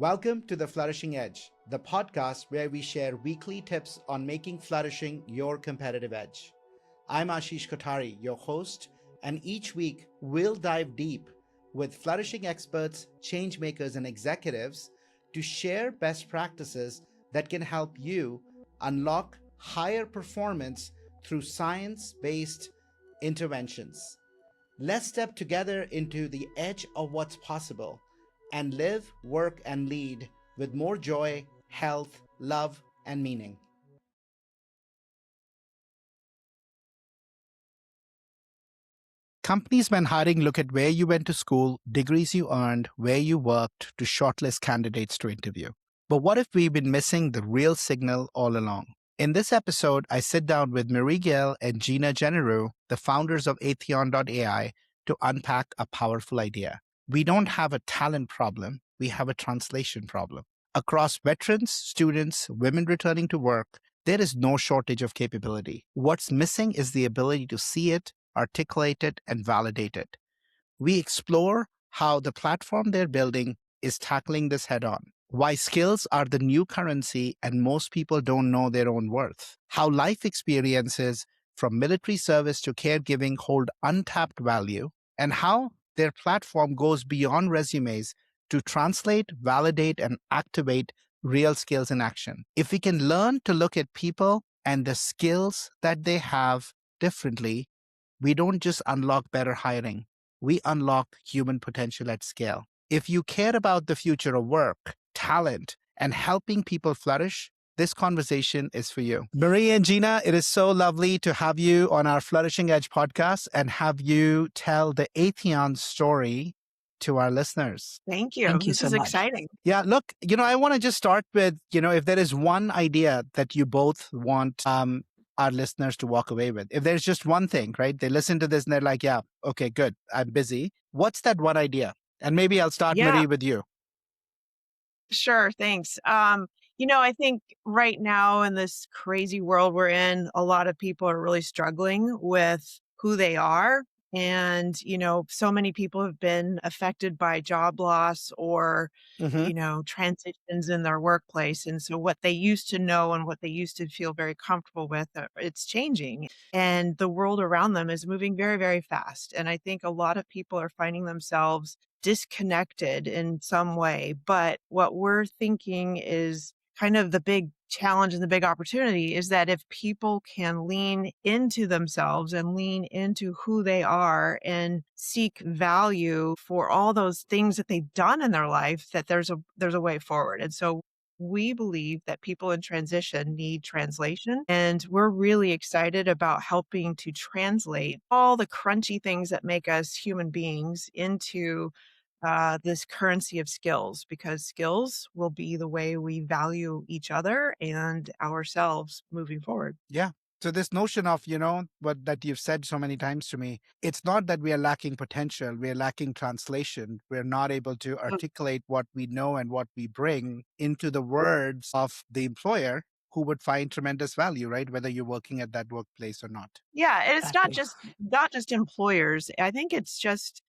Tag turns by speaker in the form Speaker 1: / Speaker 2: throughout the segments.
Speaker 1: Welcome to The Flourishing Edge, the podcast where we share weekly tips on making flourishing your competitive edge. I'm Ashish Kothari, your host, and each week we'll dive deep with flourishing experts, change makers, and executives to share best practices that can help you unlock higher performance through science-based interventions. Let's step together into the edge of what's possible and live, work, and lead with more joy, health, love, and meaning. Companies, when hiring, look at where you went to school, degrees you earned, where you worked to shortlist candidates to interview. But what if we've been missing the real signal all along? In this episode, I sit down with Gill and Gina, Jeneroux, the founders of AETHEON.ai, to unpack a powerful idea. We don't have a talent problem, we have a translation problem. Across veterans, students, women returning to work, there is no shortage of capability. What's missing is the ability to see it, articulate it, and validate it. We explore how the platform they're building is tackling this head on, why skills are the new currency and most people don't know their own worth, how life experiences from military service to caregiving hold untapped value, and how their platform goes beyond resumes to translate, validate, and activate real skills in action. If we can learn to look at people and the skills that they have differently, we don't just unlock better hiring, we unlock human potential at scale. If you care about the future of work, talent, and helping people flourish, this conversation is for you. Marie and Gina, it is so lovely to have you on our Flourishing Edge podcast and have you tell the AETHEON story to our listeners.
Speaker 2: Thank you.
Speaker 3: Thank you
Speaker 2: This
Speaker 3: so
Speaker 2: is
Speaker 3: much.
Speaker 2: exciting.
Speaker 1: Yeah, look, I want to just start with, if there is one idea that you both want our listeners to walk away with, if there's just one thing, right? They listen to this and they're like, yeah, okay, good, I'm busy. What's that one idea? And maybe I'll start,
Speaker 2: Yeah.
Speaker 1: Marie, with you.
Speaker 2: Sure. Thanks. I think right now in this crazy world we're in, a lot of people are really struggling with who they are. And, so many people have been affected by job loss or, transitions in their workplace. And so what they used to know and what they used to feel very comfortable with, it's changing. And the world around them is moving very, very fast. And I think a lot of people are finding themselves disconnected in some way. But what we're thinking is kind of the big challenge and the big opportunity is that if people can lean into themselves and lean into who they are and seek value for all those things that they've done in their life, that there's a way forward. And so we believe that people in transition need translation, and we're really excited about helping to translate all the crunchy things that make us human beings into this currency of skills, because skills will be the way we value each other and ourselves moving forward.
Speaker 1: Yeah. So this notion of, what that you've said so many times to me, it's not that we are lacking potential, we are lacking translation. We're not able to articulate what we know and what we bring into the words of the employer who would find tremendous value, right? Whether you're working at that workplace or not.
Speaker 2: Yeah, and it's
Speaker 3: Exactly.
Speaker 2: not just employers. I think it's just,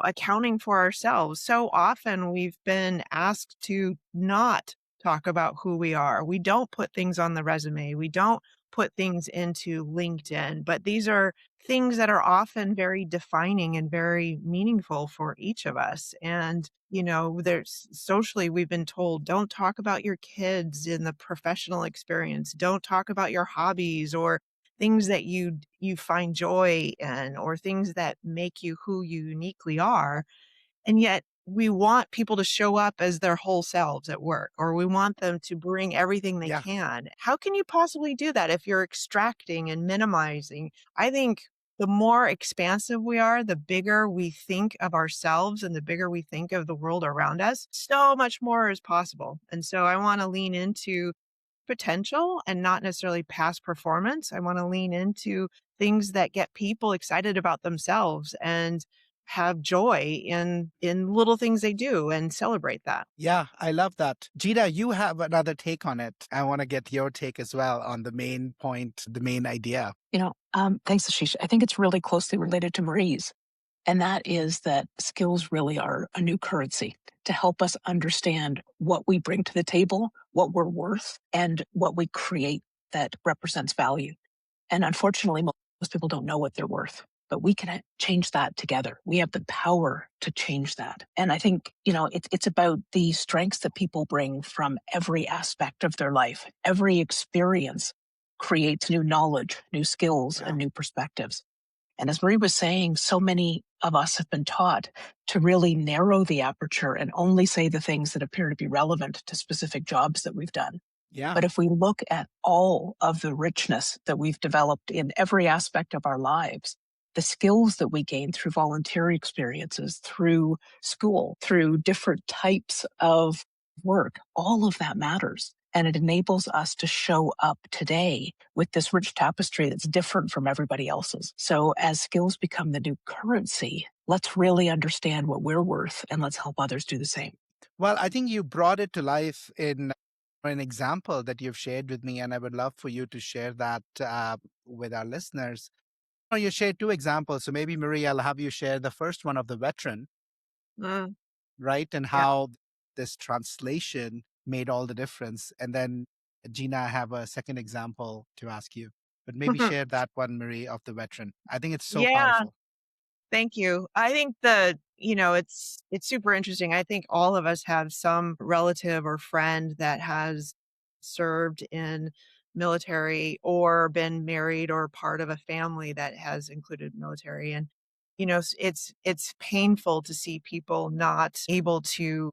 Speaker 2: accounting for ourselves. So often we've been asked to not talk about who we are. We don't put things on the resume. We don't put things into LinkedIn, but these are things that are often very defining and very meaningful for each of us. And, there's socially, we've been told, don't talk about your kids in the professional experience. Don't talk about your hobbies or things that you find joy in, or things that make you who you uniquely are. And yet we want people to show up as their whole selves at work, or we want them to bring everything they can. How can you possibly do that if you're extracting and minimizing? I think the more expansive we are, the bigger we think of ourselves and the bigger we think of the world around us, so much more is possible. And so I want to lean into potential and not necessarily past performance. I want to lean into things that get people excited about themselves and have joy in little things they do and celebrate that.
Speaker 1: Yeah, I love that. Gina, you have another take on it. I want to get your take as well on the main point, the main idea.
Speaker 3: Thanks, Ashish. I think it's really closely related to Marie's, and that is that skills really are a new currency. to help us understand what we bring to the table, what we're worth, and what we create that represents value. And unfortunately, most people don't know what they're worth, but we can change that together. We have the power to change that. And I think, it's about the strengths that people bring from every aspect of their life. Every experience creates new knowledge, new skills,
Speaker 1: Yeah.
Speaker 3: and new perspectives. And as Marie was saying, so many of us have been taught to really narrow the aperture and only say the things that appear to be relevant to specific jobs that we've done.
Speaker 1: Yeah.
Speaker 3: But if we look at all of the richness that we've developed in every aspect of our lives, the skills that we gain through volunteer experiences, through school, through different types of work, all of that matters. And it enables us to show up today with this rich tapestry that's different from everybody else's. So as skills become the new currency, let's really understand what we're worth and let's help others do the same.
Speaker 1: Well, I think you brought it to life in an example that you've shared with me, and I would love for you to share that with our listeners. You shared two examples, so maybe Marie, I'll have you share the first one of the veteran,
Speaker 2: Mm,
Speaker 1: right, and
Speaker 2: yeah.
Speaker 1: how this translation made all the difference. And then Gina, I have a second example to ask you, but maybe share that one, Marie, of the veteran. I think it's so
Speaker 2: Yeah.
Speaker 1: powerful.
Speaker 2: Thank you. I think it's super interesting. I think all of us have some relative or friend that has served in military or been married or part of a family that has included military. And it's painful to see people not able to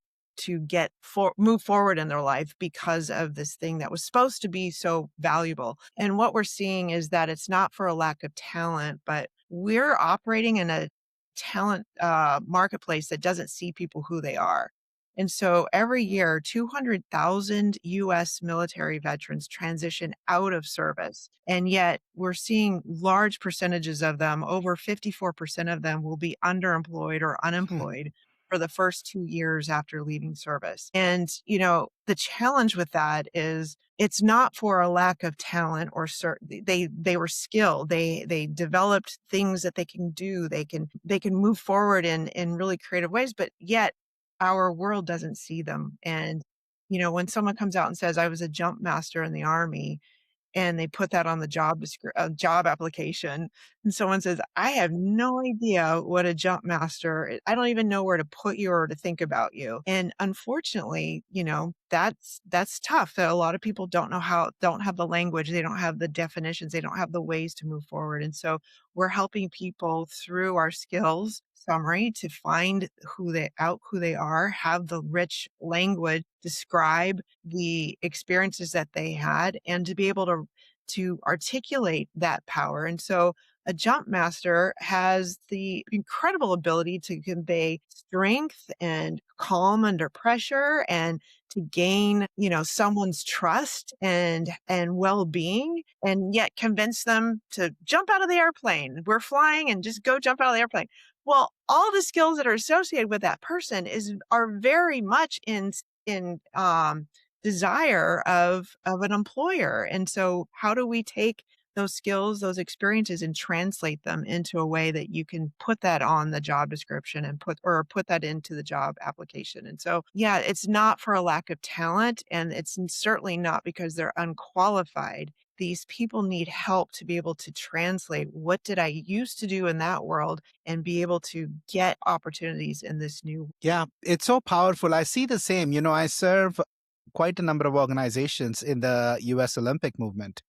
Speaker 2: move forward in their life because of this thing that was supposed to be so valuable. And what we're seeing is that it's not for a lack of talent, but we're operating in a talent marketplace that doesn't see people who they are. And so every year, 200,000 US military veterans transition out of service. And yet we're seeing large percentages of them, over 54% of them will be underemployed or unemployed for the first 2 years after leaving service. And, the challenge with that is it's not for a lack of talent or they were skilled. They developed things that they can do. They can move forward in really creative ways, but yet our world doesn't see them. And, when someone comes out and says, I was a jump master in the Army, and they put that on the job application, and someone says, I have no idea what a jump master is. I don't even know where to put you or to think about you. And unfortunately, that's tough, that a lot of people don't have the language, they don't have the definitions, they don't have the ways to move forward. And so we're helping people through our skills summary to find who they are, have the rich language, describe the experiences that they had, and to be able to articulate that power. And so a jump master has the incredible ability to convey strength and calm under pressure, and to gain, someone's trust and well-being, and yet convince them to jump out of the airplane. We're flying, and just go jump out of the airplane. Well, all the skills that are associated with that person are very much in desire of an employer. And so how do we take those skills, those experiences, and translate them into a way that you can put that on the job description and put that into the job application? And so, yeah, it's not for a lack of talent, and it's certainly not because they're unqualified. These people need help to be able to translate, what did I used to do in that world, and be able to get opportunities in this new.
Speaker 1: Yeah, it's so powerful. I see the same. I serve quite a number of organizations in the US Olympic movement.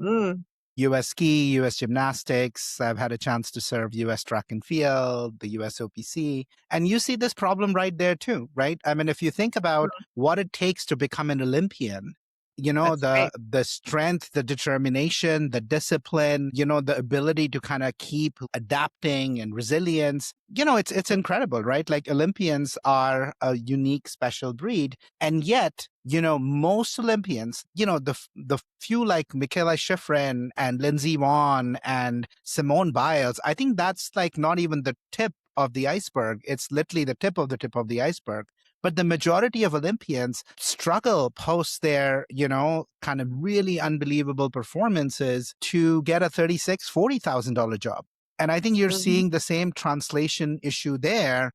Speaker 2: Mm,
Speaker 1: US ski, US gymnastics. I've had a chance to serve US track and field, the US OPC. And you see this problem right there too, right? I mean, if you think about what it takes to become an Olympian,
Speaker 2: that's
Speaker 1: the
Speaker 2: right.
Speaker 1: the strength, the determination, the discipline, the ability to kind of keep adapting and resilience, it's incredible, right? Like Olympians are a unique special breed. And yet, most Olympians, the few like Michaela Schifrin and Lindsey Vonn and Simone Biles, I think that's like not even the tip of the iceberg. It's literally the tip of the iceberg. But the majority of Olympians struggle post their, kind of really unbelievable performances to get a $36,000, $40,000 job. And I think you're
Speaker 2: Mhm.
Speaker 1: seeing the same translation issue there.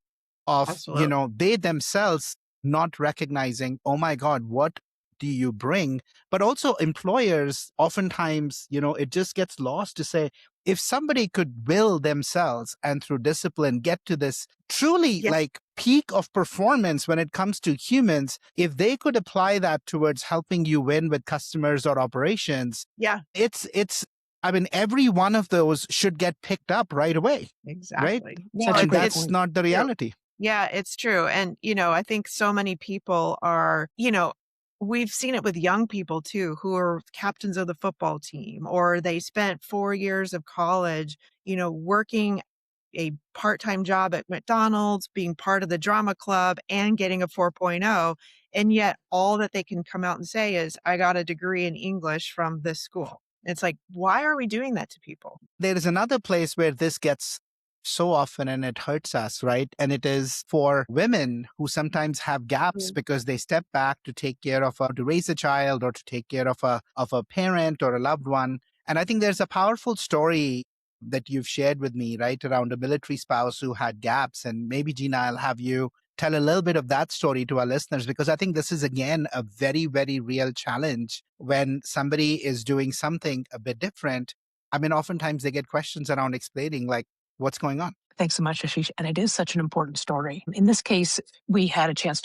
Speaker 1: of,
Speaker 2: Absolutely.
Speaker 1: they themselves not recognizing, oh my God, what do you bring? But also employers, oftentimes, it just gets lost to say, if somebody could will themselves and through discipline get to this truly
Speaker 2: Yeah.
Speaker 1: like peak of performance when it comes to humans, if they could apply that towards helping you win with customers or operations,
Speaker 2: Yeah.
Speaker 1: it's I mean, every one of those should get picked up right away, right?
Speaker 2: Exactly. No,
Speaker 3: Such a
Speaker 1: And
Speaker 3: great
Speaker 1: that's
Speaker 3: point.
Speaker 1: not the
Speaker 2: true.
Speaker 1: reality.
Speaker 2: Yeah, it's true. And, I think so many people are, we've seen it with young people too, who are captains of the football team, or they spent 4 years of college, working a part-time job at McDonald's, being part of the drama club and getting a 4.0. And yet all that they can come out and say is, I got a degree in English from this school. It's like, why are we doing that to people?
Speaker 1: There is another place where this gets so often and it hurts us, right? And it is for women who sometimes have gaps
Speaker 2: Mm.
Speaker 1: because they step back to take care of to raise a child or to take care of a parent or a loved one. And I think there's a powerful story that you've shared with me, right, around a military spouse who had gaps. And maybe, Gina, I'll have you tell a little bit of that story to our listeners, because I think this is, again, a very, very real challenge when somebody is doing something a bit different. I mean, oftentimes they get questions around explaining, like, what's going on.
Speaker 3: Thanks so much, Ashish. And it is such an important story. In this case, we had a chance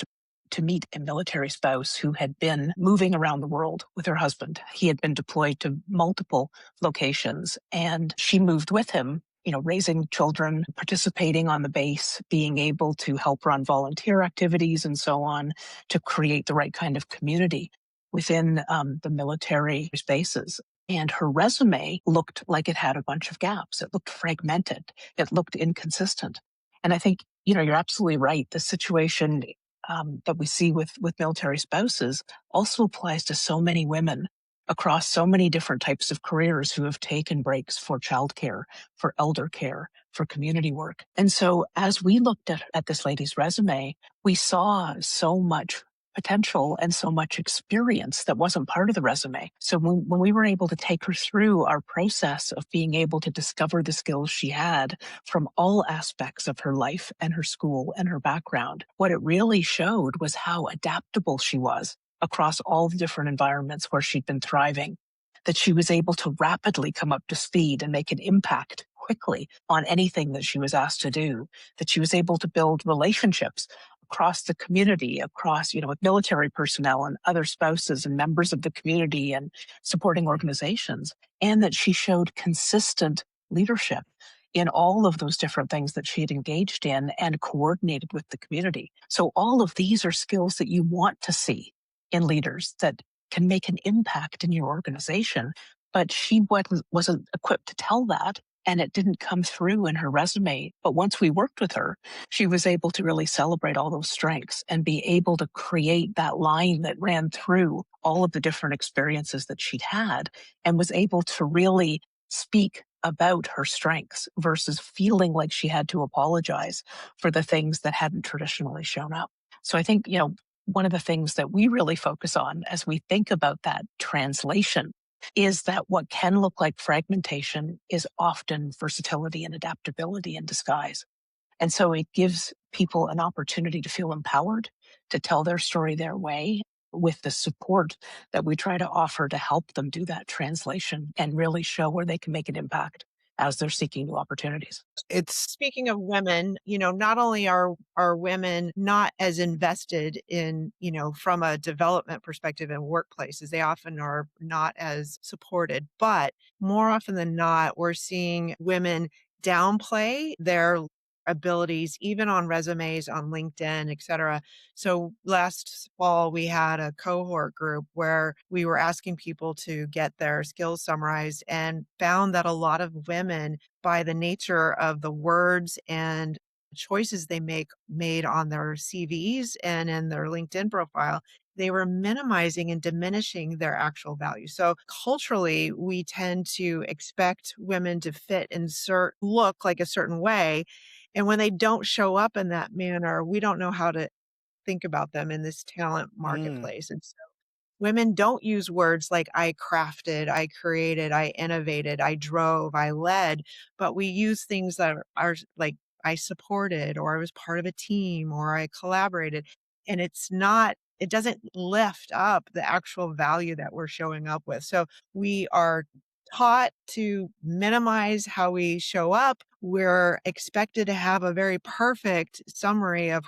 Speaker 3: to meet a military spouse who had been moving around the world with her husband. He had been deployed to multiple locations, and she moved with him, raising children, participating on the base, being able to help run volunteer activities and so on to create the right kind of community within the military spaces. And her resume looked like it had a bunch of gaps. It looked fragmented. It looked inconsistent. And I think, you're absolutely right. The situation that we see with military spouses also applies to so many women across so many different types of careers who have taken breaks for childcare, for elder care, for community work. And so as we looked at this lady's resume, we saw so much potential and so much experience that wasn't part of the resume. So when we were able to take her through our process of being able to discover the skills she had from all aspects of her life and her school and her background, what it really showed was how adaptable she was across all the different environments where she'd been thriving, that she was able to rapidly come up to speed and make an impact quickly on anything that she was asked to do, that she was able to build relationships across the community, across, with military personnel and other spouses and members of the community and supporting organizations, and that she showed consistent leadership in all of those different things that she had engaged in and coordinated with the community. So all of these are skills that you want to see in leaders that can make an impact in your organization. But she wasn't equipped to tell that, and it didn't come through in her resume. But once we worked with her, she was able to really celebrate all those strengths and be able to create that line that ran through all of the different experiences that she'd had, and was able to really speak about her strengths versus feeling like she had to apologize for the things that hadn't traditionally shown up. So I think, one of the things that we really focus on as we think about that translation is that what can look like fragmentation is often versatility and adaptability in disguise. And so it gives people an opportunity to feel empowered, to tell their story their way, with the support that we try to offer to help them do that translation and really show where they can make an impact as they're seeking new opportunities.
Speaker 1: It's
Speaker 2: Speaking of women, not only are women not as invested in, from a development perspective in workplaces, they often are not as supported, but more often than not, we're seeing women downplay their abilities, even on resumes, on LinkedIn, et cetera. So last fall, we had a cohort group where we were asking people to get their skills summarized and found that a lot of women, by the nature of the words and choices they made on their CVs and in their LinkedIn profile, they were minimizing and diminishing their actual value. So culturally, we tend to expect women to fit and look like a certain way. And when they don't show up in that manner, we don't know how to think about them in this talent
Speaker 1: mm,
Speaker 2: marketplace. And so women don't use words like I crafted, I created, I innovated, I drove, I led, but we use things that are like I supported, or I was part of a team, or I collaborated. And it doesn't lift up the actual value that we're showing up with. So we are taught to minimize how we show up. We're expected to have a very perfect summary of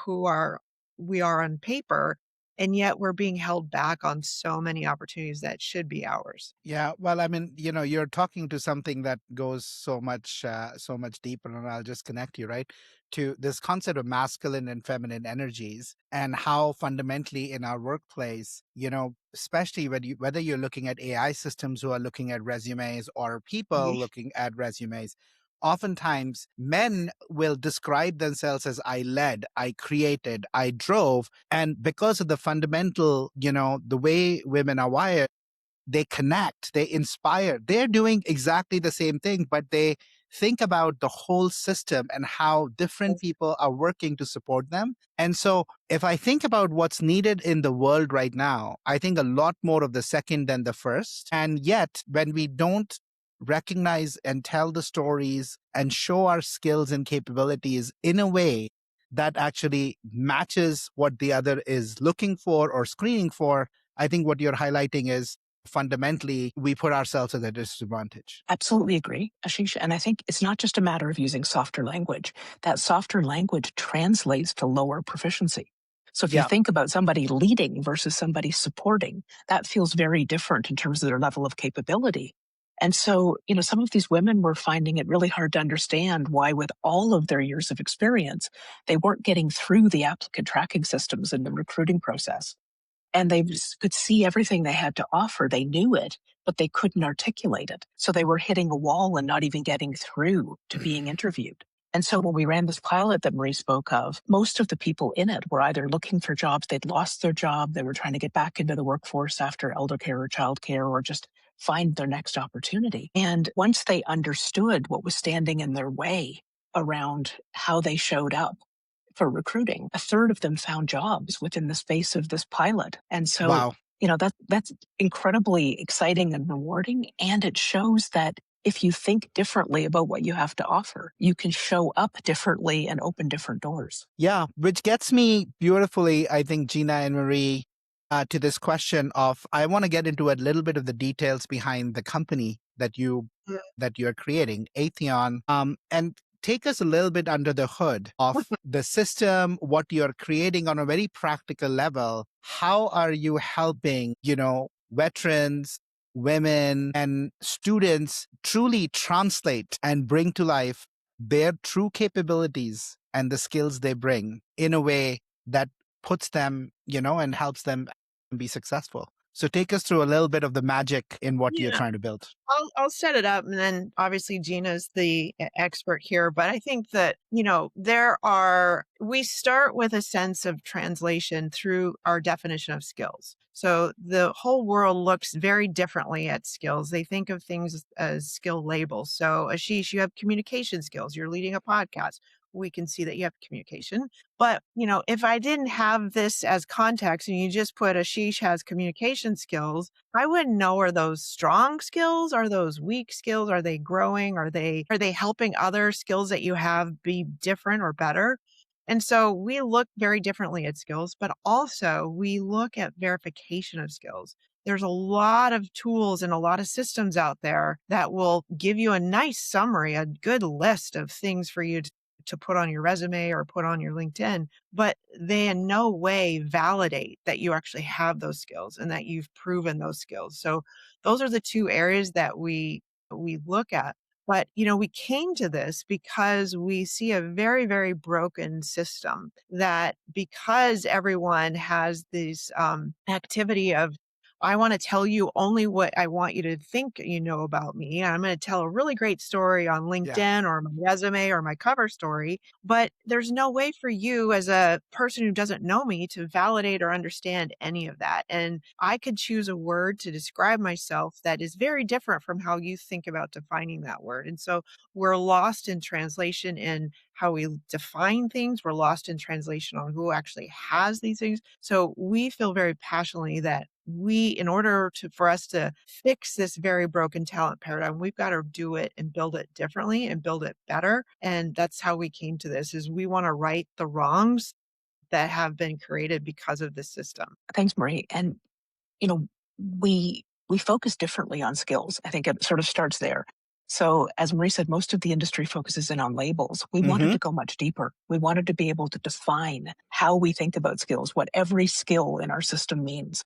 Speaker 2: we are on paper, and yet we're being held back on so many opportunities that should be ours.
Speaker 1: Yeah, well, I mean, you're talking to something that goes so much deeper, and I'll just connect you right to this concept of masculine and feminine energies, and how fundamentally in our workplace, especially whether you're looking at AI systems who are looking at resumes or people
Speaker 2: Ye-
Speaker 1: looking at resumes. Oftentimes, men will describe themselves as I led, I created, I drove. And because of the fundamental, the way women are wired, they connect, they inspire. They're doing exactly the same thing, but they think about the whole system and how different people are working to support them. And so, if I think about what's needed in the world right now, I think a lot more of the second than the first. And yet, when we don't recognize and tell the stories and show our skills and capabilities in a way that actually matches what the other is looking for or screening for, I think what you're highlighting is fundamentally we put ourselves at a disadvantage.
Speaker 3: Absolutely agree, Ashish. And I think it's not just a matter of using softer language. That softer language translates to lower proficiency. So if you
Speaker 1: Yeah.
Speaker 3: think about somebody leading versus somebody supporting, that feels very different in terms of their level of capability. And so, some of these women were finding it really hard to understand why, with all of their years of experience, they weren't getting through the applicant tracking systems in the recruiting process. And they could see everything they had to offer. They knew it, but they couldn't articulate it. So they were hitting a wall and not even getting through to being interviewed. And so when we ran this pilot that Marie spoke of, most of the people in it were either looking for jobs, they'd lost their job, they were trying to get back into the workforce after elder care or child care, or just find their next opportunity. And once they understood what was standing in their way around how they showed up for recruiting, a third of them found jobs within the space of this pilot. And so,
Speaker 1: Wow.
Speaker 3: that's incredibly exciting and rewarding. And it shows that if you think differently about what you have to offer, you can show up differently and open different doors.
Speaker 1: Yeah, which gets me beautifully, I think, Gina and Marie, to this question of I want to get into a little bit of the details behind the company that you're creating, Atheon, and take us a little bit under the hood of the system, what you're creating on a very practical level. How are you helping, veterans, women, and students truly translate and bring to life their true capabilities and the skills they bring in a way that puts them, and helps them be successful? So take us through a little bit of the magic in what you're
Speaker 2: Yeah.
Speaker 1: trying to build.
Speaker 2: I'll set it up, and then obviously Gina's the expert here. But I think that, we start with a sense of translation through our definition of skills. So the whole world looks very differently at skills. They think of things as skill labels. So Ashish, you have communication skills. You're leading a podcast. We can see that you have communication. But, if I didn't have this as context and you just put Ashish has communication skills, I wouldn't know, are those strong skills? Are those weak skills? Are they growing? Are they helping other skills that you have be different or better? And so we look very differently at skills, but also we look at verification of skills. There's a lot of tools and a lot of systems out there that will give you a nice summary, a good list of things for you to put on your resume or put on your LinkedIn, but they in no way validate that you actually have those skills and that you've proven those skills. So those are the two areas that we look at. But we came to this because we see a very, very broken system, that because everyone has this activity of, I want to tell you only what I want you to think you know about me. I'm going to tell a really great story on
Speaker 1: Yeah.
Speaker 2: LinkedIn or my resume or my cover story, but there's no way for you as a person who doesn't know me to validate or understand any of that. And I could choose a word to describe myself that is very different from how you think about defining that word. And so we're lost in translation in how we define things. We're lost in translation on who actually has these things. So we feel very passionately that in order for us to fix this very broken talent paradigm, we've got to do it and build it differently and build it better. And that's how we came to this, is we want to right the wrongs that have been created because of this system.
Speaker 3: Thanks, Marie. And, you know, we focus differently on skills. I think it sort of starts there. So as Marie said, most of the industry focuses in on labels. We wanted
Speaker 1: Mm-hmm.
Speaker 3: to go much deeper. We wanted to be able to define how we think about skills, what every skill in our system means.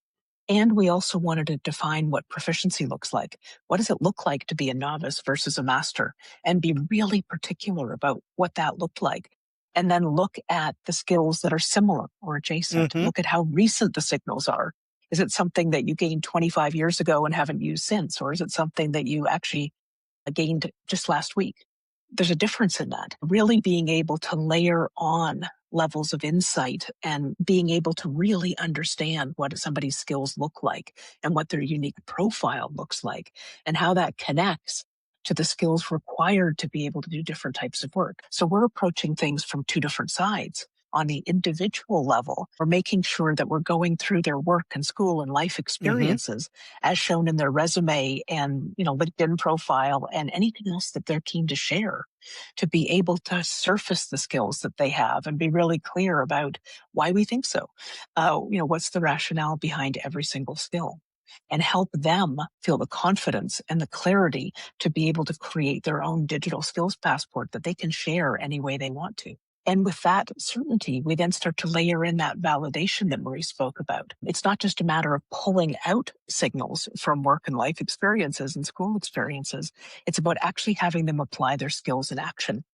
Speaker 3: And we also wanted to define what proficiency looks like. What does it look like to be a novice versus a master? And be really particular about what that looked like. And then look at the skills that are similar or adjacent.
Speaker 1: Mm-hmm.
Speaker 3: Look at how recent the signals are. Is it something that you gained 25 years ago and haven't used since? Or is it something that you actually gained just last week? There's a difference in that. Really being able to layer on levels of insight and being able to really understand what somebody's skills look like and what their unique profile looks like and how that connects to the skills required to be able to do different types of work. So we're approaching things from two different sides. On the individual level, we're making sure that we're going through their work and school and life
Speaker 1: Mm-hmm.
Speaker 3: experiences as shown in their resume and, LinkedIn profile and anything else that they're keen to share, to be able to surface the skills that they have and be really clear about why we think so. What's the rationale behind every single skill, and help them feel the confidence and the clarity to be able to create their own digital skills passport that they can share any way they want to. And with that certainty, we then start to layer in that validation that Marie spoke about. It's not just a matter of pulling out signals from work and life experiences and school experiences. It's about actually having them apply their skills in action.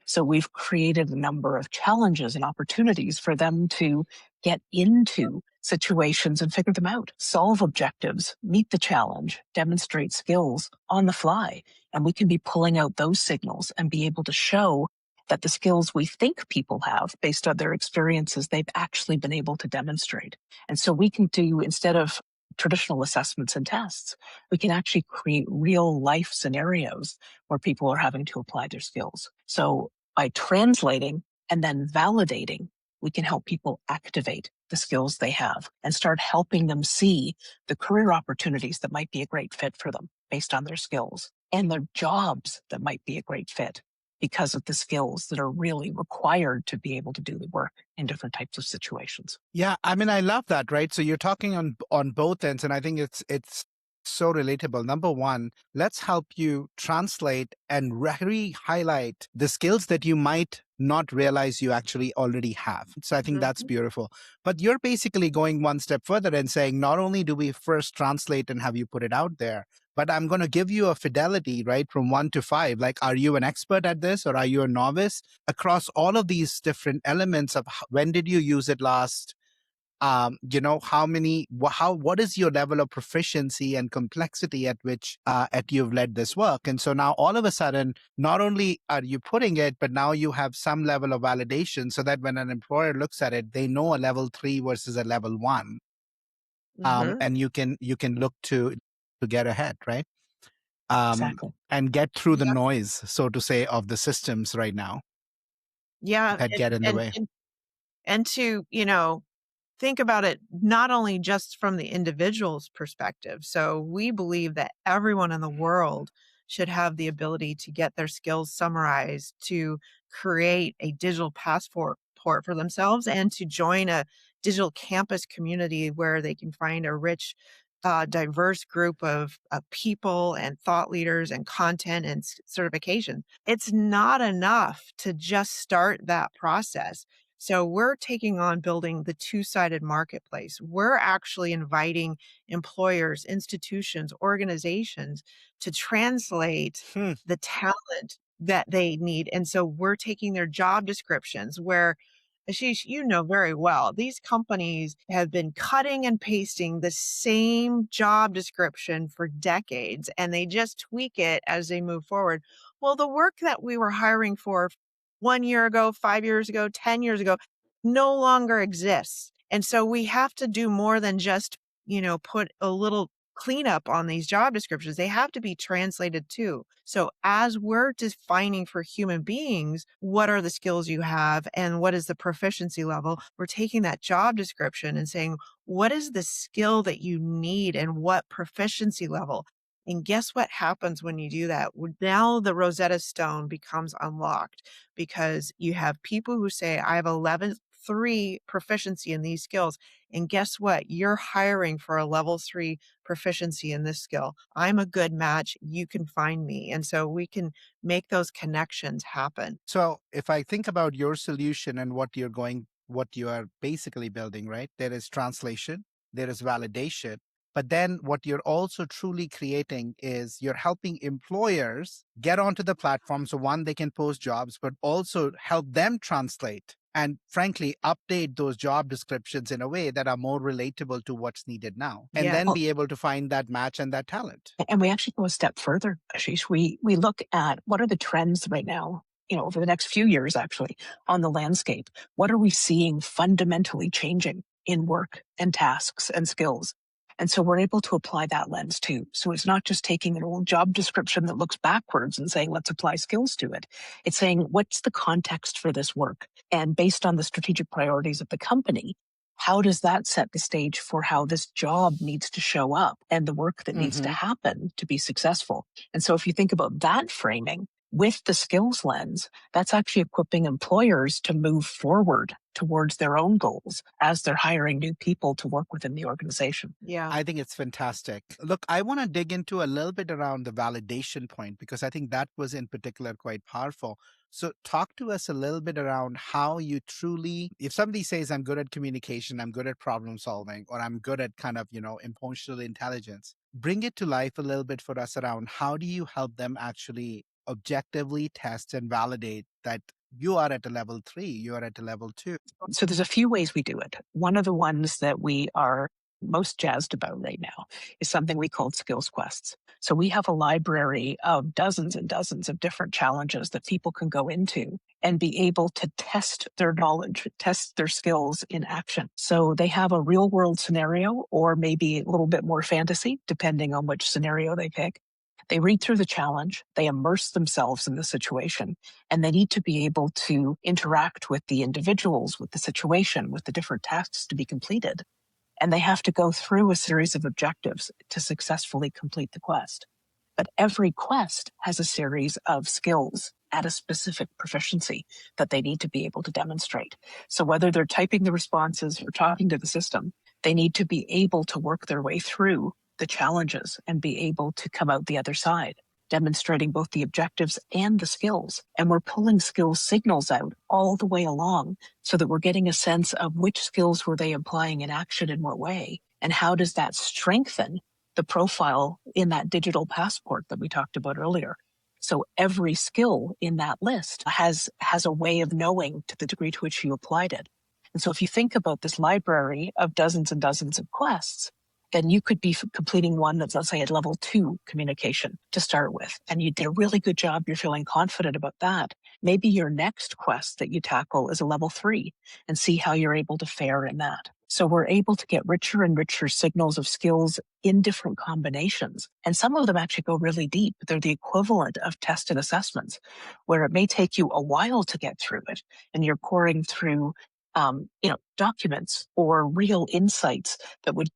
Speaker 3: So we've created a number of challenges and opportunities for them to get into situations and figure them out, solve objectives, meet the challenge, demonstrate skills on the fly. And we can be pulling out those signals and be able to show that the skills we think people have based on their experiences, they've actually been able to demonstrate. And so we can do, instead of traditional assessments and tests, we can actually create real life scenarios where people are having to apply their skills. So by translating and then validating, we can help people activate the skills they have and start helping them see the career opportunities that might be a great fit for them based on their skills, and the jobs that might be a great fit because of the skills that are really required to be able to do the work in different types of situations.
Speaker 1: Yeah, I mean, I love that, right? So you're talking on both ends, and I think it's so relatable. Number one, let's help you translate and highlight the skills that you might not realize you actually already have. So I think that's
Speaker 2: Mhm.
Speaker 1: beautiful. But you're basically going one step further and saying, not only do we first translate and have you put it out there, but I'm going to give you a fidelity, right, from 1 to 5. Like, are you an expert at this or are you a novice? Across all of these different elements of when did you use it last? What is your level of proficiency and complexity at which at you've led this work? And so now all of a sudden, not only are you putting it, but now you have some level of validation so that when an employer looks at it, they know a level 3 versus a level 1.
Speaker 2: Mhm.
Speaker 1: And you can look to get ahead, right?
Speaker 3: Exactly.
Speaker 1: And get through the
Speaker 2: Yep.
Speaker 1: noise, so to say, of the systems right now
Speaker 2: Yeah,
Speaker 1: that get in the way.
Speaker 2: and to, think about it not only just from the individual's perspective. So we believe that everyone in the world should have the ability to get their skills summarized, to create a digital passport for themselves, and to join a digital campus community where they can find a rich, diverse group of people and thought leaders and content and certification. It's not enough to just start that process. So we're taking on building the two-sided marketplace. We're actually inviting employers, institutions, organizations to translate
Speaker 1: Hmm.
Speaker 2: the talent that they need. And so we're taking their job descriptions where, Ashish, you know very well, these companies have been cutting and pasting the same job description for decades, and they just tweak it as they move forward. Well, the work that we were hiring for 1 year ago, 5 years ago, 10 years ago, no longer exists. And so we have to do more than just, put a little cleanup on these job descriptions. They have to be translated too. So as we're defining for human beings, what are the skills you have and what is the proficiency level, we're taking that job description and saying, what is the skill that you need and what proficiency level? And guess what happens when you do that? Now the Rosetta Stone becomes unlocked because you have people who say, I have 11.3 proficiency in these skills. And guess what? You're hiring for a level 3 proficiency in this skill. I'm a good match. You can find me. And so we can make those connections happen.
Speaker 1: So if I think about your solution and what you are basically building, right? There is translation, there is validation, but then what you're also truly creating is you're helping employers get onto the platform. So one, they can post jobs, but also help them translate and frankly, update those job descriptions in a way that are more relatable to what's needed now, and
Speaker 2: Yeah.
Speaker 1: then be able to find that match and that talent.
Speaker 3: And we actually go a step further, Ashish. We look at what are the trends right now, over the next few years, actually, on the landscape. What are we seeing fundamentally changing in work and tasks and skills? And so we're able to apply that lens too. So it's not just taking an old job description that looks backwards and saying, let's apply skills to it. It's saying, what's the context for this work? And based on the strategic priorities of the company, how does that set the stage for how this job needs to show up and the work that needs to happen to be successful? And so if you think about that framing with the skills lens, that's actually equipping employers to move forward towards their own goals as they're hiring new people to work within the organization.
Speaker 2: Yeah.
Speaker 1: I think it's fantastic. Look, I want to dig into a little bit around the validation point because I think that was in particular quite powerful. So talk to us a little bit around how you truly, if somebody says, I'm good at communication, I'm good at problem solving, or I'm good at kind of, emotional intelligence, bring it to life a little bit for us around how do you help them actually objectively test and validate that you are at a level 3, you are at a level 2.
Speaker 3: So there's a few ways we do it. One of the ones that we are most jazzed about right now is something we call skills quests. So we have a library of dozens and dozens of different challenges that people can go into and be able to test their knowledge, test their skills in action. So they have a real world scenario or maybe a little bit more fantasy, depending on which scenario they pick. They read through the challenge, they immerse themselves in the situation, and they need to be able to interact with the individuals, with the situation, with the different tasks to be completed. And they have to go through a series of objectives to successfully complete the quest. But every quest has a series of skills at a specific proficiency that they need to be able to demonstrate. So whether they're typing the responses or talking to the system, they need to be able to work their way through the challenges and be able to come out the other side, demonstrating both the objectives and the skills. And we're pulling skills signals out all the way along so that we're getting a sense of which skills were they applying in action in what way, and how does that strengthen the profile in that digital passport that we talked about earlier. So every skill in that list has a way of knowing to the degree to which you applied it. And so if you think about this library of dozens and dozens of quests, then you could be completing one that's, let's say, at level 2 communication to start with. And you did a really good job. You're feeling confident about that. Maybe your next quest that you tackle is a level 3 and see how you're able to fare in that. So we're able to get richer and richer signals of skills in different combinations. And some of them actually go really deep. They're the equivalent of tested assessments, where it may take you a while to get through it. And you're pouring through, documents or real insights that would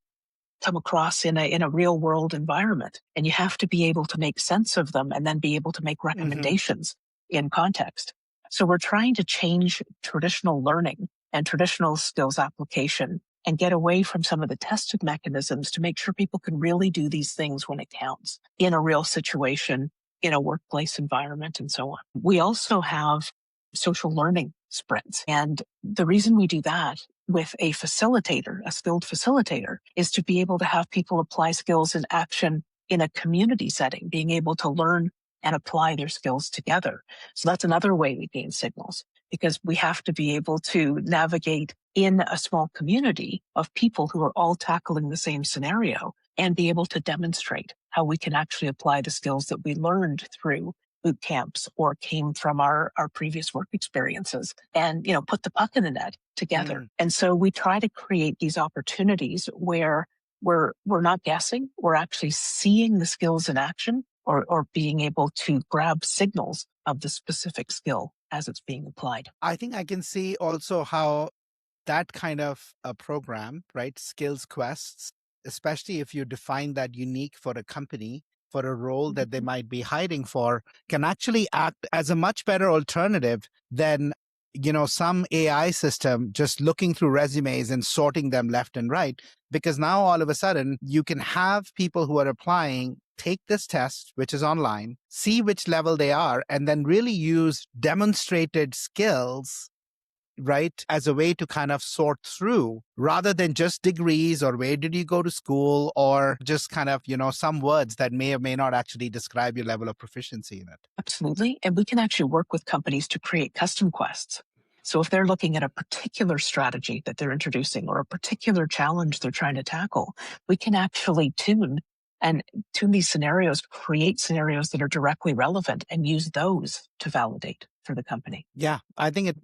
Speaker 3: come across in a real world environment. And you have to be able to make sense of them and then be able to make recommendations in context. So we're trying to change traditional learning and traditional skills application and get away from some of the tested mechanisms to make sure people can really do these things when it counts in a real situation, in a workplace environment, and so on. We also have social learning sprints. And the reason we do that with a facilitator, a skilled facilitator, is to be able to have people apply skills in action in a community setting, being able to learn and apply their skills together. So that's another way we gain signals, because we have to be able to navigate in a small community of people who are all tackling the same scenario and be able to demonstrate how we can actually apply the skills that we learned through boot camps or came from our previous work experiences and, put the puck in the net together. And so we try to create these opportunities where we're not guessing, we're actually seeing the skills in action, or being able to grab signals of the specific skill as it's being applied.
Speaker 1: I think I can see also how that kind of a program, right? Skills quests, especially if you define that unique for a company, for a role that they
Speaker 3: Mhm.
Speaker 1: might be hiring for, can actually act as a much better alternative than some AI system just looking through resumes and sorting them left and right. Because now all of a sudden you can have people who are applying take this test, which is online, see which level they are, and then really use demonstrated skills, right, as a way to kind of sort through rather than just degrees or where did you go to school or just kind of, some words that may or may not actually describe your level of proficiency in it.
Speaker 3: Absolutely. And we can actually work with companies to create custom quests. So if they're looking at a particular strategy that they're introducing or a particular challenge they're trying to tackle, we can actually tune these scenarios, create scenarios that are directly relevant and use those to validate for the company.
Speaker 1: Yeah, I think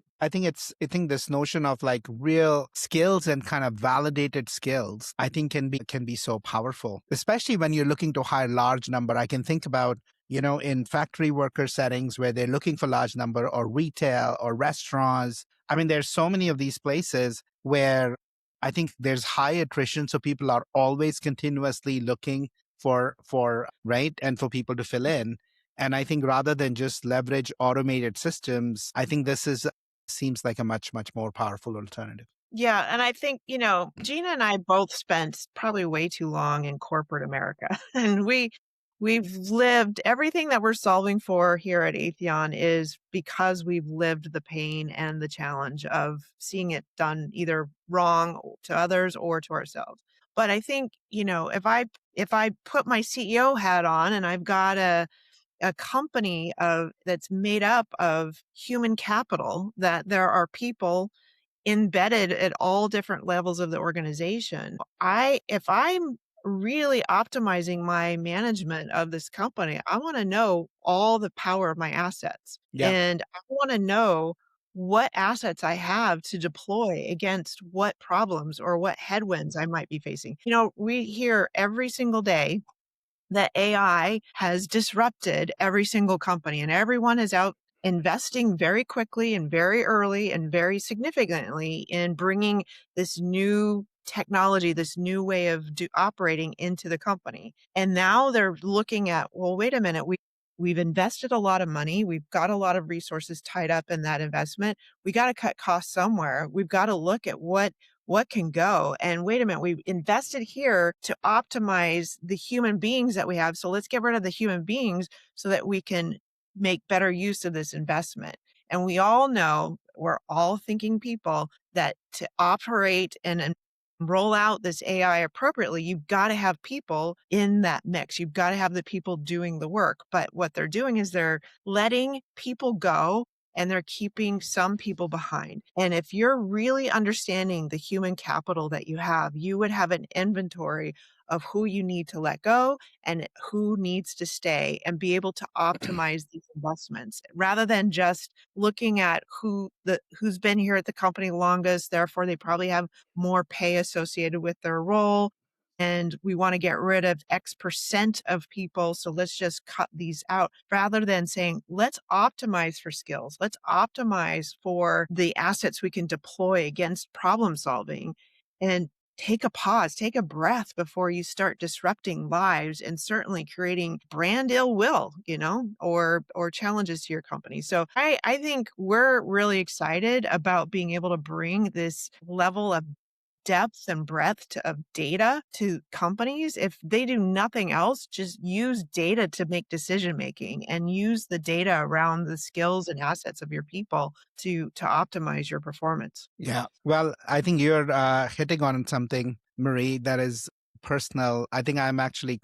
Speaker 1: this notion of like real skills and kind of validated skills, I think can be so powerful, especially when you're looking to hire large number. I can think about, in factory worker settings where they're looking for large number, or retail or restaurants. I mean, there's so many of these places where I think there's high attrition. So people are always continuously looking for right, and for people to fill in. And I think rather than just leverage automated systems, I think this is seems like a much, much more powerful alternative.
Speaker 2: Yeah. And I think, Gina and I both spent probably way too long in corporate America. And we've lived everything that we're solving for here at Atheon is because we've lived the pain and the challenge of seeing it done either wrong to others or to ourselves. But I think, if I put my CEO hat on and I've got a company that's made up of human capital, that there are people embedded at all different levels of the organization. If I'm really optimizing my management of this company, I want to know all the power of my assets.
Speaker 1: Yeah.
Speaker 2: And I want to know what assets I have to deploy against what problems or what headwinds I might be facing. We hear every single day that AI has disrupted every single company, and everyone is out investing very quickly and very early and very significantly in bringing this new technology, this new way of operating into the company. And now they're looking at, well, wait a minute, we've invested a lot of money. We've got a lot of resources tied up in that investment. We got to cut costs somewhere. We've got to look at what can go. And wait a minute, we've invested here to optimize the human beings that we have. So let's get rid of the human beings so that we can make better use of this investment. And we all know, we're all thinking people, that to operate and roll out this AI appropriately, you've got to have people in that mix. You've got to have the people doing the work. But what they're doing is they're letting people go and they're keeping some people behind. And if you're really understanding the human capital that you have, you would have an inventory of who you need to let go and who needs to stay, and be able to optimize these investments rather than just looking at who's been here at the company longest, therefore they probably have more pay associated with their role, and we want to get rid of X% of people, so let's just cut these out, rather than saying, let's optimize for skills. Let's optimize for the assets we can deploy against problem solving, and take a pause, take a breath before you start disrupting lives and certainly creating brand ill will, or challenges to your company. So I think we're really excited about being able to bring this level of depth and breadth of data to companies. If they do nothing else, just use data to make decision making, and use the data around the skills and assets of your people to optimize your performance.
Speaker 1: Yeah. Well, I think you're hitting on something, Marie, that is personal. I think I'm actually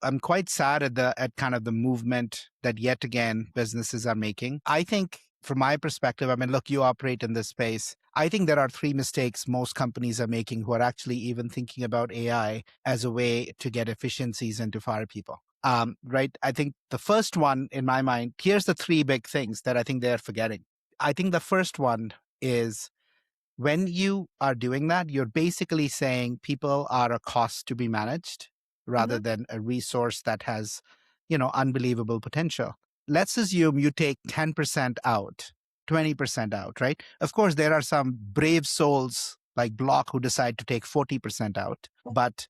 Speaker 1: I'm quite sad at kind of the movement that yet again businesses are making. I think from my perspective, I mean, look, you operate in this space. I think there are three mistakes most companies are making who are actually even thinking about AI as a way to get efficiencies and to fire people. Right. I think the first one in my mind, here's the three big things that I think they're forgetting. I think the first one is When you are doing that, you're basically saying people are a cost to be managed rather than a resource that has, unbelievable potential. Let's assume you take 10% out, 20% out, right? Of course, there are some brave souls like Block who decide to take 40% out. But,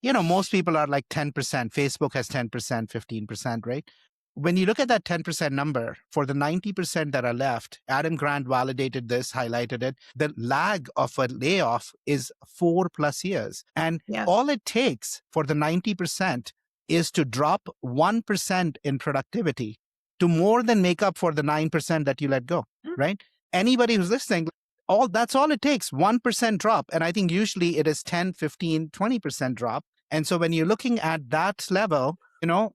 Speaker 1: most people are like 10%. Facebook has 10%, 15%, right? When you look at that 10% number, for the 90% that are left, Adam Grant validated this, highlighted it. The lag of a layoff is 4+ years. And
Speaker 2: Yes.
Speaker 1: all it takes for the 90% is to drop 1% in productivity to more than make up for the 9% that you let go, right? Anybody who's listening, that's all it takes, 1% drop. And I think usually it is 10, 15, 20% drop. And so when you're looking at that level,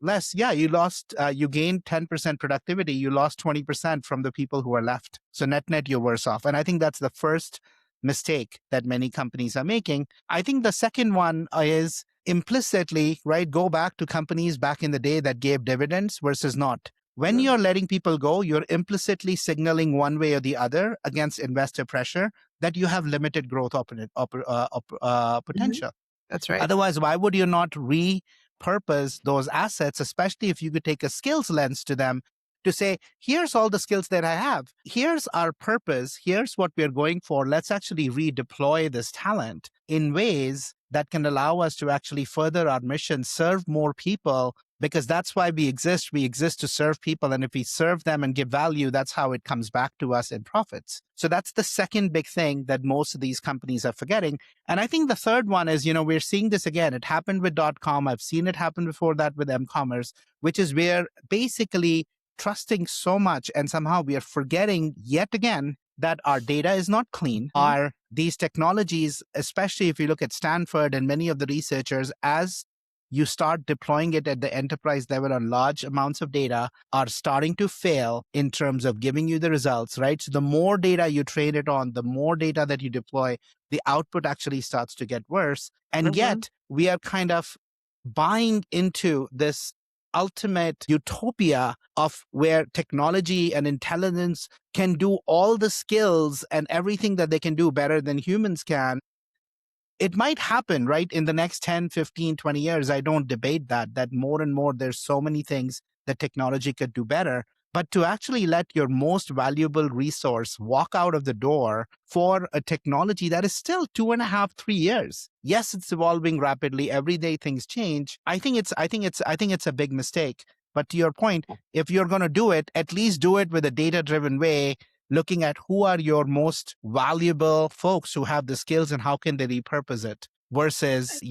Speaker 1: less, you lost, you gained 10% productivity, you lost 20% from the people who are left. So net, you're worse off. And I think that's the first mistake that many companies are making. I think the second one is implicitly, right, go back to companies back in the day that gave dividends versus not. When you're letting people go, you're implicitly signaling one way or the other against investor pressure that you have limited growth potential.
Speaker 2: That's right.
Speaker 1: Otherwise, why would you not repurpose those assets, especially if you could take a skills lens to them to say, here's all the skills that I have. Here's our purpose. Here's what we're going for. Let's actually redeploy this talent in ways that can allow us to actually further our mission, serve more people, because that's why we exist. We exist to serve people. And if we serve them and give value, that's how it comes back to us in profits. So that's the second big thing that most of these companies are forgetting. And I think the third one is, we're seeing this again. It happened with .com. I've seen it happen before that with m-commerce, which is where basically trusting so much and somehow we are forgetting yet again that our data is not clean. Are these technologies, especially if you look at Stanford and many of the researchers, as you start deploying it at the enterprise level on large amounts of data, are starting to fail in terms of giving you the results, right? So the more data you train it on, the more data that you deploy, the output actually starts to get worse. And yet we are kind of buying into this ultimate utopia of where technology and intelligence can do all the skills and everything that they can do better than humans can. It might happen, right, in the next 10, 15, 20 years. I don't debate that more and more there's so many things that technology could do better. But to actually let your most valuable resource walk out of the door for a technology that is still 2.5, 3 years. Yes, it's evolving rapidly. Every day things change. I think it's a big mistake. But to your point, if you're going to do it, at least do it with a data-driven way, looking at who are your most valuable folks who have the skills and how can they repurpose it versus,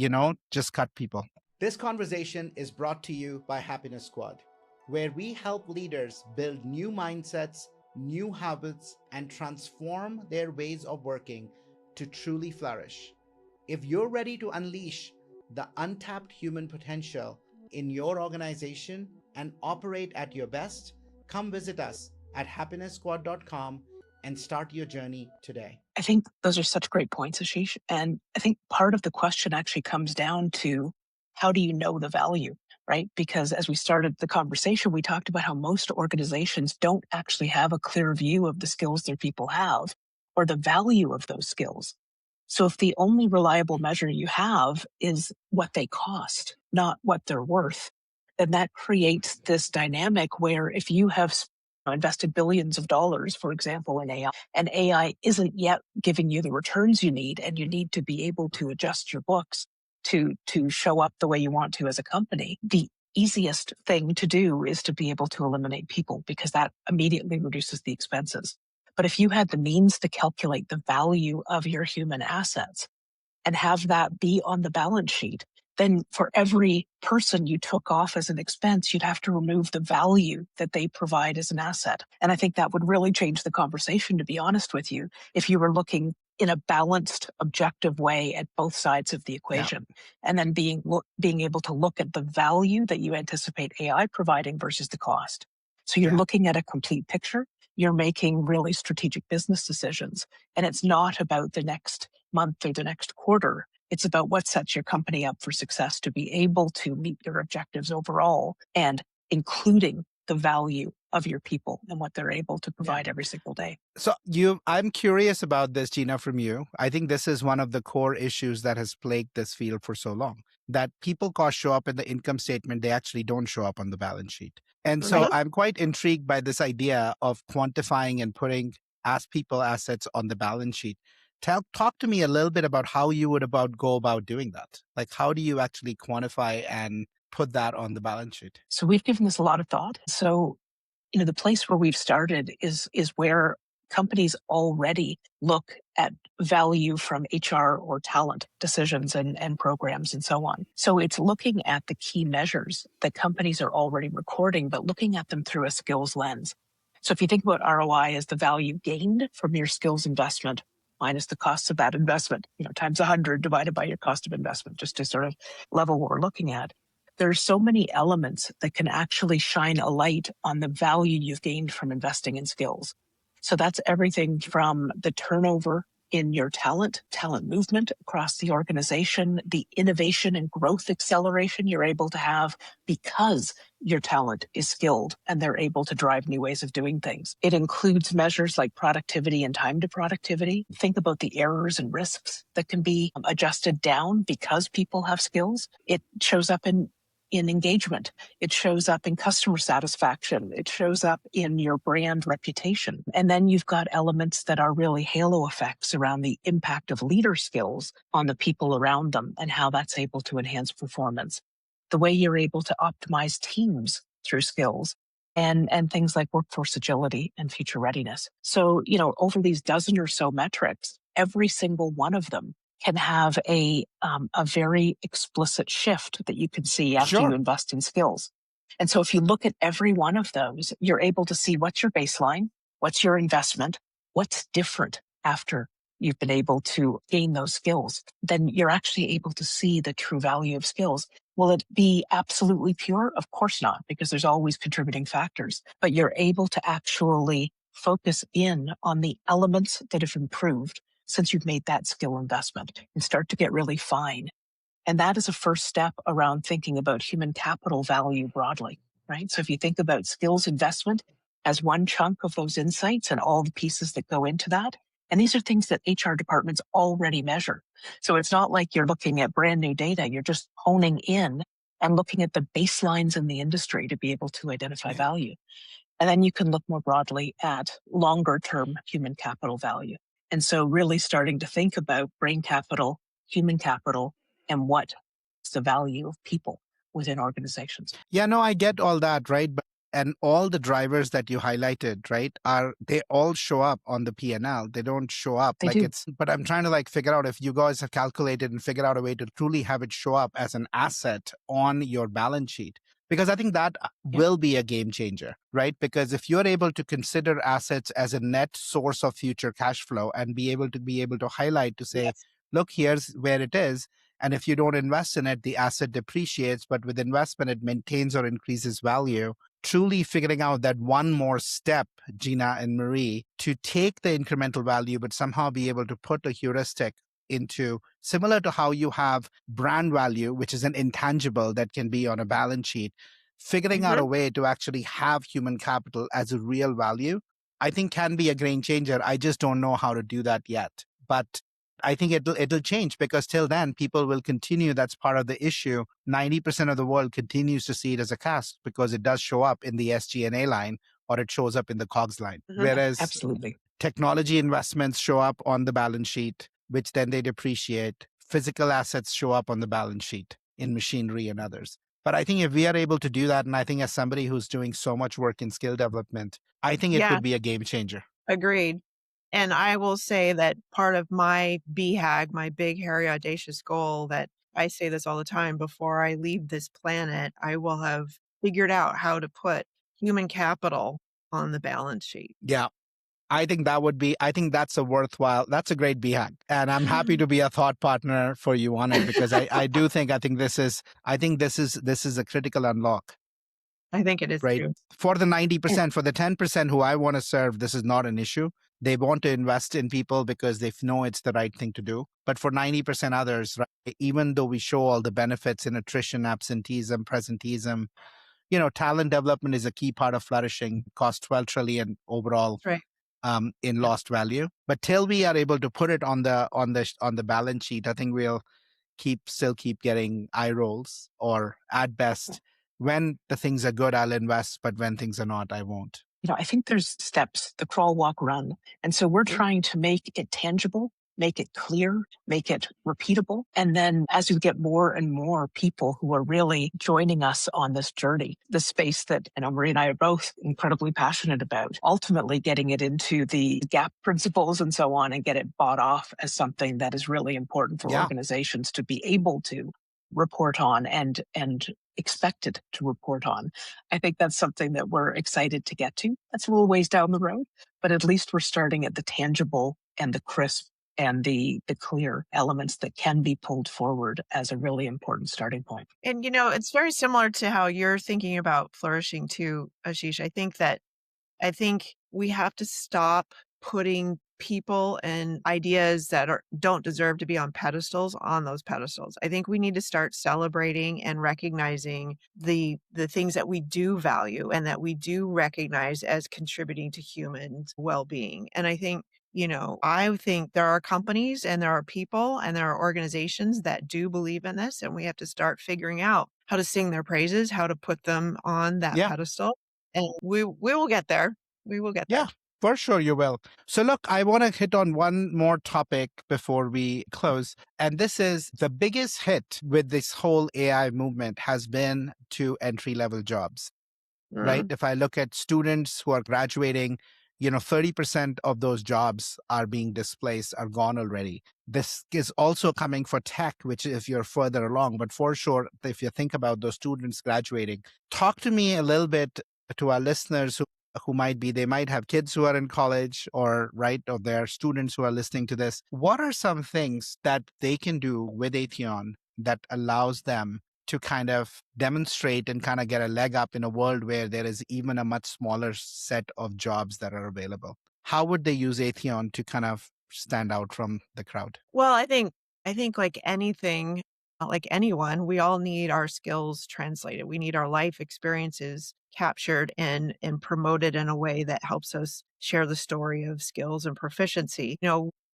Speaker 1: just cut people. This conversation is brought to you by Happiness Squad, where we help leaders build new mindsets, new habits, and transform their ways of working to truly flourish. If you're ready to unleash the untapped human potential in your organization and operate at your best, come visit us at happiness.squad.com and start your journey today.
Speaker 3: I think those are such great points, Ashish. And I think part of the question actually comes down to how do you know the value, right? Because as we started the conversation, we talked about how most organizations don't actually have a clear view of the skills their people have or the value of those skills. So if the only reliable measure you have is what they cost, not what they're worth, then that creates this dynamic where if you have invested billions of dollars, for example, in AI, and AI isn't yet giving you the returns you need, and you need to be able to adjust your books to show up the way you want to as a company, the easiest thing to do is to be able to eliminate people because that immediately reduces the expenses. But if you had the means to calculate the value of your human assets and have that be on the balance sheet, then for every person you took off as an expense, you'd have to remove the value that they provide as an asset. And I think that would really change the conversation, to be honest with you, if you were looking in a balanced, objective way at both sides of the equation, and then being able to look at the value that you anticipate AI providing versus the cost. So you're looking at a complete picture. You're making really strategic business decisions. And it's not about the next month or the next quarter. It's about what sets your company up for success to be able to meet your objectives overall, and including the value of your people and what they're able to provide every single day.
Speaker 1: So I'm curious about this, Gina, from you. I think this is one of the core issues that has plagued this field for so long, that people costs show up in the income statement. They actually don't show up on the balance sheet. And so I'm quite intrigued by this idea of quantifying and putting as people assets on the balance sheet. Talk to me a little bit about how you would go about doing that. Like, how do you actually quantify and put that on the balance sheet?
Speaker 3: So we've given this a lot of thought. So, the place where we've started is where companies already look at value from HR or talent decisions and programs and so on. So it's looking at the key measures that companies are already recording, but looking at them through a skills lens. So if you think about ROI as the value gained from your skills investment minus the costs of that investment, times 100 divided by your cost of investment, just to sort of level what we're looking at. There's so many elements that can actually shine a light on the value you've gained from investing in skills. So that's everything from the turnover in your talent movement across the organization, the innovation and growth acceleration you're able to have because your talent is skilled and they're able to drive new ways of doing things. It includes measures like productivity and time to productivity. Think about the errors and risks that can be adjusted down because people have skills. It shows up in engagement. It shows up in customer satisfaction. It shows up in your brand reputation. And then you've got elements that are really halo effects around the impact of leader skills on the people around them and how that's able to enhance performance. The way you're able to optimize teams through skills and things like workforce agility and future readiness. So, over these dozen or so metrics, every single one of them can have a very explicit shift that you can see after you invest in skills. And so if you look at every one of those, you're able to see what's your baseline, what's your investment, what's different after you've been able to gain those skills. Then you're actually able to see the true value of skills. Will it be absolutely pure? Of course not, because there's always contributing factors. But you're able to actually focus in on the elements that have improved since you've made that skill investment and start to get really fine. And that is a first step around thinking about human capital value broadly, right? So if you think about skills investment as one chunk of those insights and all the pieces that go into that, and these are things that HR departments already measure. So it's not like you're looking at brand new data. You're just honing in and looking at the baselines in the industry to be able to identify value. And then you can look more broadly at longer term human capital value. And so really starting to think about brain capital, human capital, and what's the value of people within organizations.
Speaker 1: Yeah, no, I get all that, right? And all the drivers that you highlighted, right, they all show up on the P&L. They don't show up but I'm trying to figure out if you guys have calculated and figured out a way to truly have it show up as an asset on your balance sheet. Because I think that will be a game changer, right? Because if you're able to consider assets as a net source of future cash flow and be able to highlight to say, look, here's where it is. And if you don't invest in it, the asset depreciates, but with investment, it maintains or increases value. Truly figuring out that one more step, Gina and Marie, to take the incremental value, but somehow be able to put a heuristic into, similar to how you have brand value, which is an intangible that can be on a balance sheet, figuring out a way to actually have human capital as a real value, I think can be a game changer. I just don't know how to do that yet. But I think it'll change, because till then people will continue. That's part of the issue. 90% of the world continues to see it as a cost because it does show up in the SG&A line or it shows up in the COGS line. Whereas
Speaker 3: absolutely,
Speaker 1: technology investments show up on the balance sheet, which then they depreciate. Physical assets show up on the balance sheet in machinery and others. But I think if we are able to do that, and I think as somebody who's doing so much work in skill development, I think it could be a game changer.
Speaker 2: Agreed. And I will say that part of my BHAG, my big, hairy, audacious goal, that I say this all the time, before I leave this planet, I will have figured out how to put human capital on the balance sheet.
Speaker 1: Yeah. I think that's a great BHAG. And I'm happy to be a thought partner for you on it, because I think this is a critical unlock.
Speaker 2: I think it is
Speaker 1: right?
Speaker 2: too.
Speaker 1: For the 90%, for the 10% who I want to serve, this is not an issue. They want to invest in people because they know it's the right thing to do. But for 90% others, right, even though we show all the benefits in attrition, absenteeism, presenteeism, talent development is a key part of flourishing, costs 12 trillion overall
Speaker 2: That's right.
Speaker 1: in
Speaker 2: Yep.
Speaker 1: lost value. But till we are able to put it on the balance sheet, I think we'll still keep getting eye rolls, or at best, when the things are good, I'll invest, but when things are not, I won't.
Speaker 3: I think there's steps, the crawl, walk, run. And so we're
Speaker 2: Yeah.
Speaker 3: trying to make it tangible, make it clear, make it repeatable. And then as we get more and more people who are really joining us on this journey, the space that Marie and I are both incredibly passionate about, ultimately getting it into the GAP principles and so on, and get it bought off as something that is really important for
Speaker 1: Yeah.
Speaker 3: organizations to be able to report on and expected to report on. I think that's something that we're excited to get to. That's a little ways down the road, but at least we're starting at the tangible and the crisp and the clear elements that can be pulled forward as a really important starting point.
Speaker 2: And, it's very similar to how you're thinking about flourishing too, Ashish. I think we have to stop putting people and ideas that don't deserve to be on pedestals on those pedestals. I think we need to start celebrating and recognizing the things that we do value and that we do recognize as contributing to human well-being. And I think there are companies and there are people and there are organizations that do believe in this, and we have to start figuring out how to sing their praises, how to put them on that
Speaker 1: Yeah.
Speaker 2: pedestal. And we will get there. We will get there.
Speaker 1: Yeah, for sure you will. So look, I want to hit on one more topic before we close. And this is the biggest hit with this whole AI movement has been to entry-level jobs, right? If I look at students who are graduating, 30% of those jobs are being displaced, are gone already. This is also coming for tech, which if you're further along, but for sure, if you think about those students graduating, talk to me a little bit to our listeners who they might have kids who are in college, or they're students who are listening to this. What are some things that they can do with AETHEON that allows them to kind of demonstrate and kind of get a leg up in a world where there is even a much smaller set of jobs that are available? How would they use AETHEON to kind of stand out from the crowd?
Speaker 2: Well, I think like anything, like anyone, we all need our skills translated. We need our life experiences captured and promoted in a way that helps us share the story of skills and proficiency.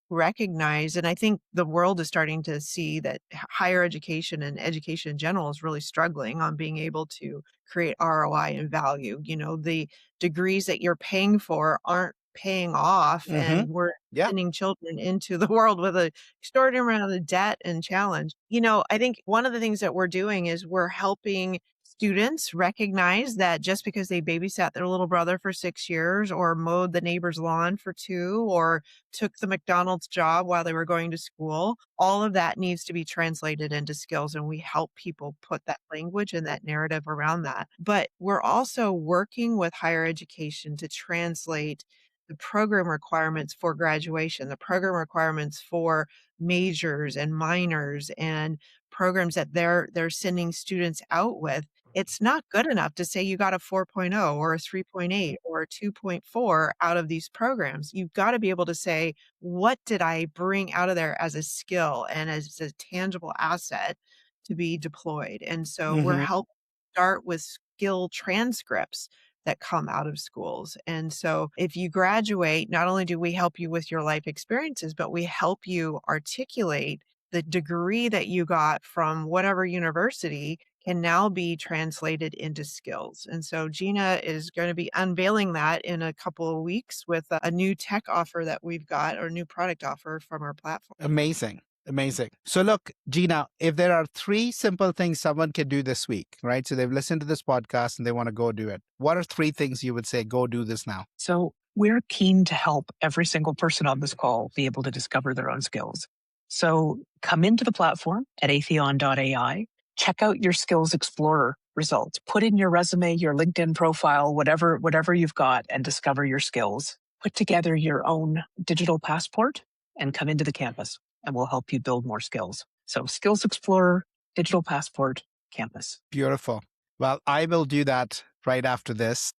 Speaker 2: Recognize, and I think the world is starting to see that higher education and education in general is really struggling on being able to create ROI and value. The degrees that you're paying for aren't paying off, and we're
Speaker 1: Yeah.
Speaker 2: sending children into the world with an extraordinary amount of debt and challenge. I think one of the things that we're doing is we're helping students recognize that just because they babysat their little brother for 6 years, or mowed the neighbor's lawn for 2, or took the McDonald's job while they were going to school, all of that needs to be translated into skills, and we help people put that language and that narrative around that. But we're also working with higher education to translate the program requirements for graduation, the program requirements for majors and minors, and programs that they're sending students out with. It's not good enough to say you got a 4.0 or a 3.8 or a 2.4 out of these programs. You've got to be able to say, what did I bring out of there as a skill and as a tangible asset to be deployed? And so we're helping start with skill transcripts that come out of schools. And so if you graduate, not only do we help you with your life experiences, but we help you articulate the degree that you got from whatever university can now be translated into skills. And so Gina is going to be unveiling that in a couple of weeks with a new tech offer that we've got, or new product offer from our platform.
Speaker 1: Amazing. Amazing. So look, Gina, if there are 3 simple things someone can do this week, right? So they've listened to this podcast and they want to go do it. What are 3 things you would say, go do this now?
Speaker 3: So we're keen to help every single person on this call be able to discover their own skills. So come into the platform at atheon.ai, check out your Skills Explorer results, put in your resume, your LinkedIn profile, whatever you've got, and discover your skills. Put together your own digital passport and come into the campus, and we'll help you build more skills. So Skills Explorer, digital passport, campus.
Speaker 1: Beautiful. Well, I will do that right after this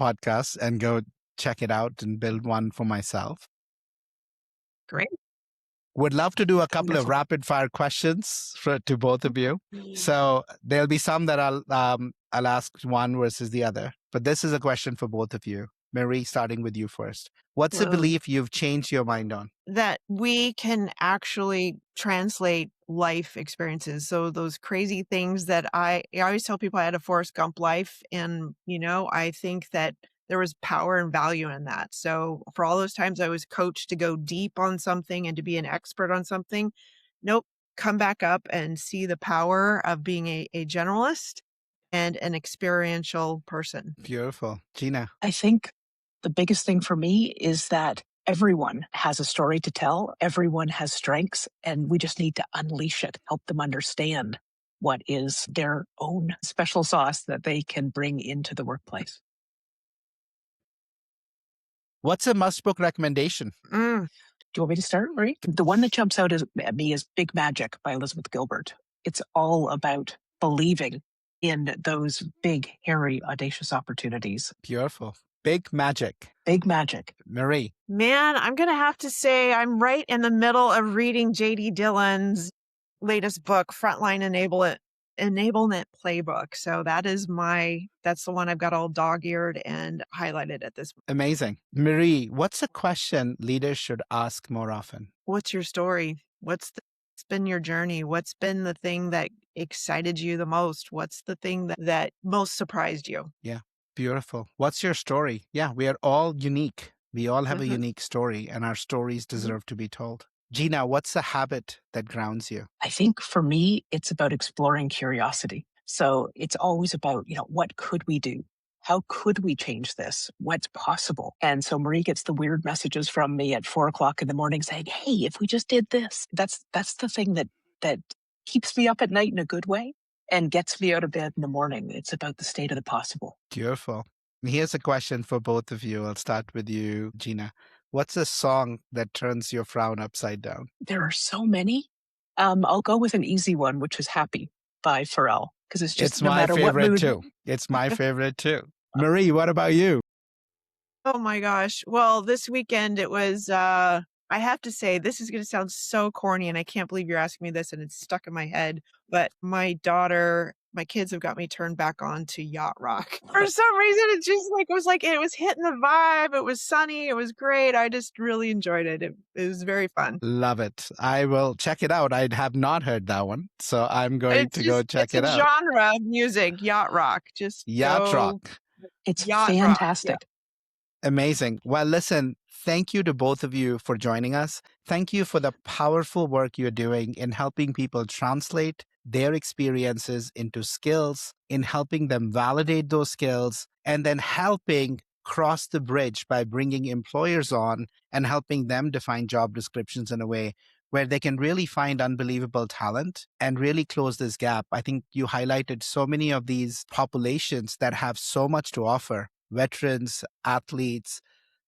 Speaker 1: podcast and go check it out and build one for myself.
Speaker 2: Great.
Speaker 1: Would love to do a couple of
Speaker 3: Wonderful.
Speaker 1: rapid fire questions to both of you. So there'll be some that I'll ask one versus the other. But this is a question for both of you. Marie, starting with you first. What's a belief you've changed your mind on?
Speaker 2: That we can actually translate life experiences. So those crazy things that I always tell people I had a Forrest Gump life. And, I think that there was power and value in that. So for all those times I was coached to go deep on something and to be an expert on something, nope, come back up and see the power of being a generalist and an experiential person.
Speaker 1: Beautiful. Gina.
Speaker 3: I think the biggest thing for me is that everyone has a story to tell. Everyone has strengths, and we just need to unleash it, help them understand what is their own special sauce that they can bring into the workplace.
Speaker 1: What's a must book recommendation?
Speaker 3: Do you want me to start, Marie? The one that jumps out at me is Big Magic by Elizabeth Gilbert. It's all about believing in those big, hairy, audacious opportunities.
Speaker 1: Beautiful. Big Magic.
Speaker 3: Big Magic.
Speaker 1: Marie.
Speaker 2: Man, I'm going to have to say I'm right in the middle of reading J.D. Dillon's latest book, Frontline Enablement Playbook. So that's the one I've got all dog-eared and highlighted at this point.
Speaker 1: Amazing. Marie, what's a question leaders should ask more often?
Speaker 2: What's your story? What's been your journey? What's been the thing that excited you the most? What's the thing that most surprised you?
Speaker 1: Yeah. Beautiful. What's your story? Yeah, we are all unique. We all have a unique story, and our stories deserve to be told. Gina, what's a habit that grounds you?
Speaker 3: I think for me, it's about exploring curiosity. So it's always about, what could we do? How could we change this? What's possible? And so Marie gets the weird messages from me at 4:00 in the morning saying, hey, if we just did this, that's the thing that keeps me up at night in a good way and gets me out of bed in the morning. It's about the state of the possible.
Speaker 1: Beautiful. Here's a question for both of you. I'll start with you, Gina. What's a song that turns your frown upside down?
Speaker 3: There are so many. I'll go with an easy one, which is Happy by Pharrell, because it's just no matter what mood.
Speaker 1: It's my favorite too. Marie, what about you?
Speaker 2: Oh my gosh. Well, this weekend it was, I have to say, this is going to sound so corny and I can't believe you're asking me this and it's stuck in my head. But my kids have got me turned back on to yacht rock. For some reason, it just it was hitting the vibe. It was sunny. It was great. I just really enjoyed it. It was very fun.
Speaker 1: Love it. I will check it out. I have not heard that one. So I'm going to go check it out.
Speaker 2: It's a genre of music, yacht rock. Just
Speaker 1: yacht rock.
Speaker 3: It's fantastic.
Speaker 2: Yeah.
Speaker 1: Amazing. Well, listen, thank you to both of you for joining us. Thank you for the powerful work you're doing in helping people translate their experiences into skills, in helping them validate those skills, and then helping cross the bridge by bringing employers on and helping them define job descriptions in a way where they can really find unbelievable talent and really close this gap. I think you highlighted so many of these populations that have so much to offer. Veterans, athletes,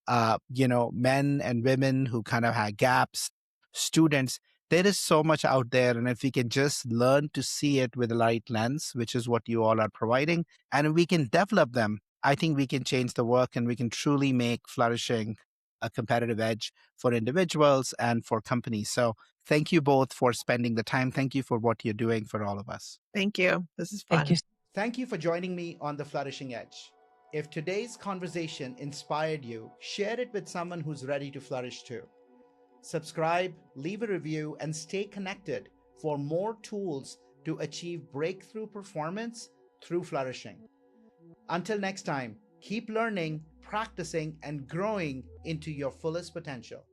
Speaker 1: men and women who kind of have gaps, students. There is so much out there. And if we can just learn to see it with the right lens, which is what you all are providing, and we can develop them, I think we can change the work and we can truly make flourishing a competitive edge for individuals and for companies. So thank you both for spending the time. Thank you for what you're doing for all of us.
Speaker 2: Thank you. This is fun.
Speaker 3: Thank you.
Speaker 1: Thank you for joining me on The Flourishing Edge. If today's conversation inspired you, share it with someone who's ready to flourish too. Subscribe, leave a review, and stay connected for more tools to achieve breakthrough performance through flourishing. Until next time, keep learning, practicing, and growing into your fullest potential.